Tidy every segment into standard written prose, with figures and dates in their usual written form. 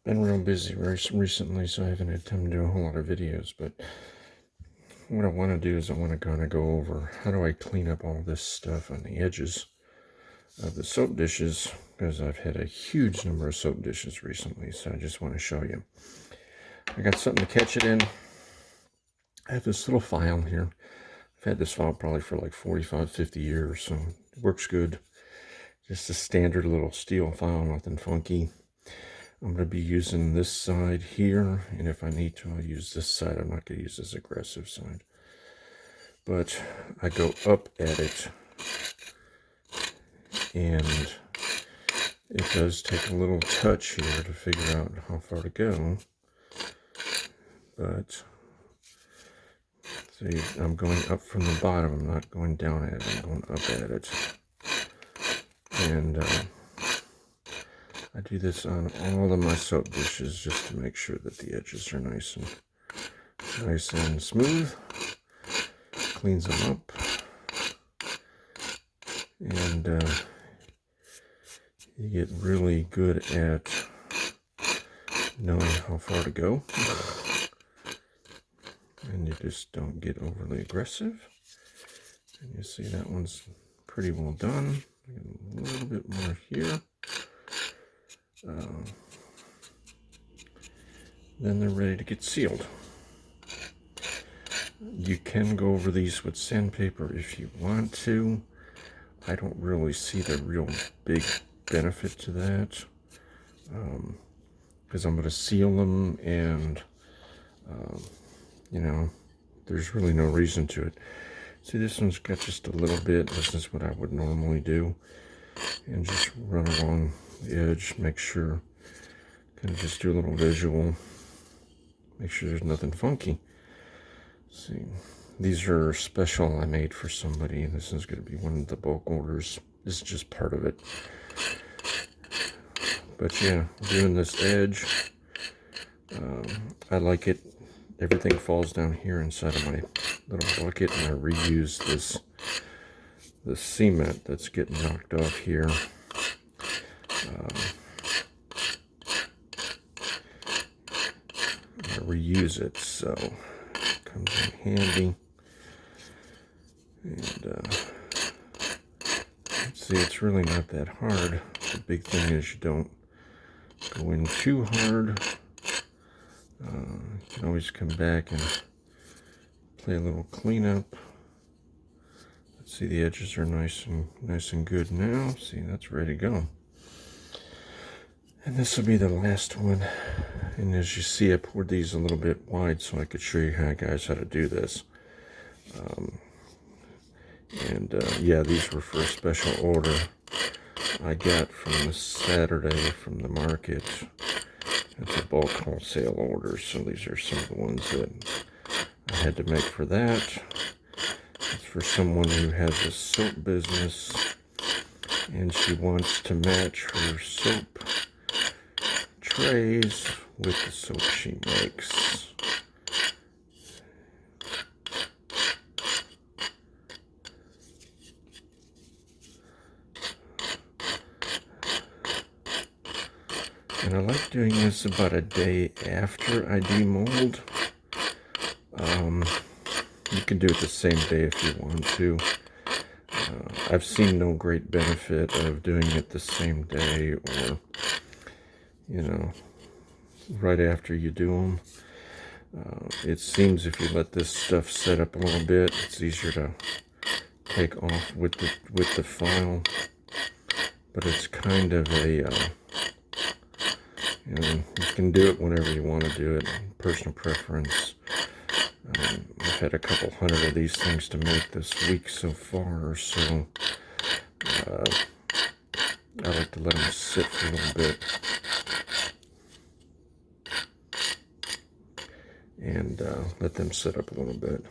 Been real busy recently, so I haven't had time to do a whole lot of videos, but what I want to do is I want to kind of go over how do I clean up all this stuff on the edges of the soap dishes, because I've had a huge number of soap dishes recently, so I just want to show you. I got something to catch it in. I have this little file here. I've had this file probably for like 45, 50 years, so it works good. Just a standard little steel file, nothing funky. I'm going to be using this side here, and if I need to, I'll use this side. I'm not going to use this aggressive side. But I go up at it, and it does take a little touch here to figure out how far to go. But, see, I'm going up from the bottom. I'm not going down at it. I'm going up at it. And I do this on all of my soap dishes just to make sure that the edges are nice and smooth. Cleans them up. And you get really good at knowing how far to go. And you just don't get overly aggressive. And you see that one's pretty well done. A little bit more here. Then they're ready to get sealed. You can go over these with sandpaper if you want to. I don't really see the real big benefit to that, because I'm going to seal them, and you know, there's really no reason to it. See, this one's got just a little bit. This is what I would normally do, and just run along the edge, make sure, kind of just do a little visual, make sure there's nothing funky. See, these are special I made for somebody, and this is going to be one of the bulk orders. This is just part of it. But yeah, doing this edge, I like it. Everything falls down here inside of my little bucket, and I reuse this cement that's getting knocked off here. I reuse it, so it comes in handy. And see, it's really not that hard. The big thing is you don't go in too hard. You can always come back and play a little cleanup. Let's see, the edges are nice and good now. See, that's ready to go. And this will be the last one. And as you see, I poured these a little bit wide so I could show you guys how to do this. Yeah, these were for a special order I got from Saturday from the market. It's a bulk wholesale order, so these are some of the ones that I had to make for that. It's for someone who has a soap business, and she wants to match her soap trays with the soap she makes. And I like doing this about a day after I demold. You can do it the same day if you want to. I've seen no great benefit of doing it the same day, or, you know, right after you do them. It seems if you let this stuff set up a little bit, it's easier to take off with the file. But it's kind of a you can do it whenever you want to do it, personal preference. I've had a couple hundred of these things to make this week so far, so I like to let them sit for a little bit and let them sit up a little bit.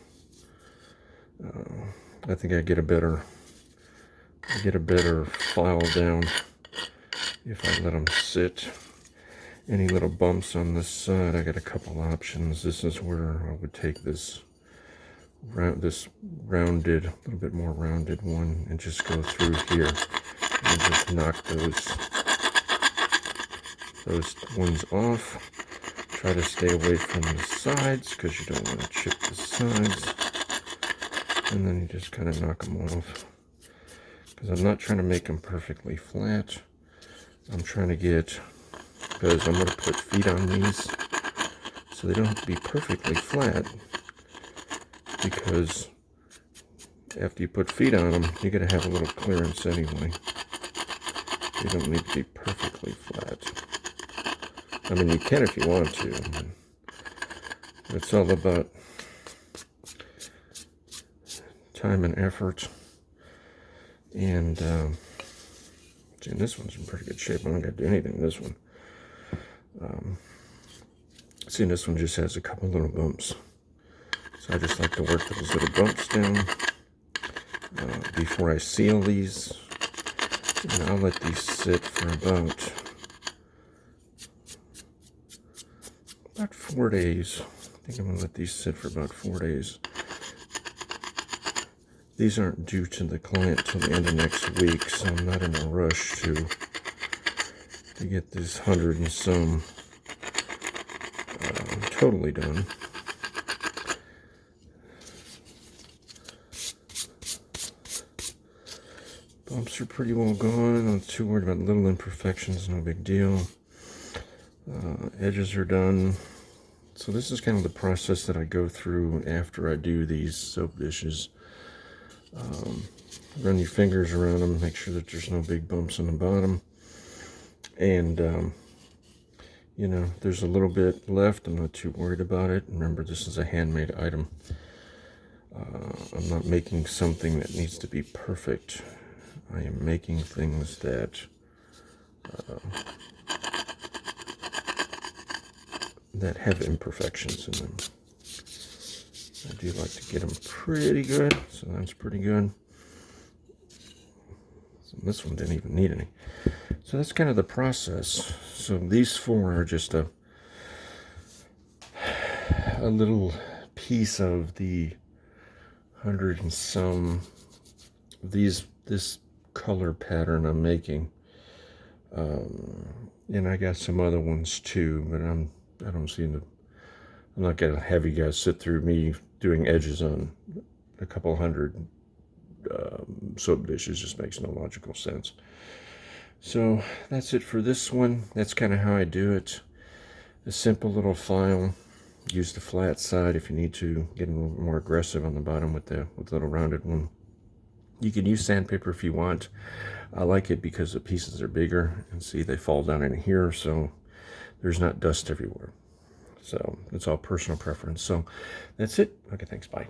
I think I get a better file down if I let them sit. Any little bumps on this side, I got a couple options. This is where I would take this rounded, a little bit more rounded one, and just go through here and just knock those those ones off. Try to stay away from the sides because you don't want to chip the sides. And then you just kind of knock them off. Because I'm not trying to make them perfectly flat. I'm trying to get, because I'm going to put feet on these. So they don't have to be perfectly flat. Because after you put feet on them, you're going to have a little clearance anyway. They don't need to be perfectly flat. I mean, you can if you want to. It's all about time and effort. And see, this one's in pretty good shape. I don't got to do anything with this one. See, this one just has a couple little bumps. So I just like to work those little bumps down before I seal these. And I'll let these sit for about 4 days. I think I'm going to let these sit for about 4 days. These aren't due to the client till the end of next week, so I'm not in a rush to get this 100 and some totally done. Bumps are pretty well gone. I'm not too worried about little imperfections, no big deal. Edges are done. So this is kind of the process that I go through after I do these soap dishes. Run your fingers around them, make sure that there's no big bumps on the bottom. And, you know, there's a little bit left. I'm not too worried about it. Remember, this is a handmade item. I'm not making something that needs to be perfect. I am making things that that have imperfections in them. I do like to get them pretty good, so that's pretty good. So this one didn't even need any. So that's kind of the process. So these 4 are just a little piece of the 100 and some. This color pattern I'm making. And I got some other ones too, but I don't see I'm not gonna have you guys sit through me doing edges on a couple 100 soap dishes. Just makes no logical sense. So that's it for this one. That's kind of how I do it. A simple little file. Use the flat side if you need to. Get a little more aggressive on the bottom with the little rounded one. You can use sandpaper if you want. I like it because the pieces are bigger, and see, they fall down in here, so there's not dust everywhere. So it's all personal preference. So that's it. Okay, thanks. Bye.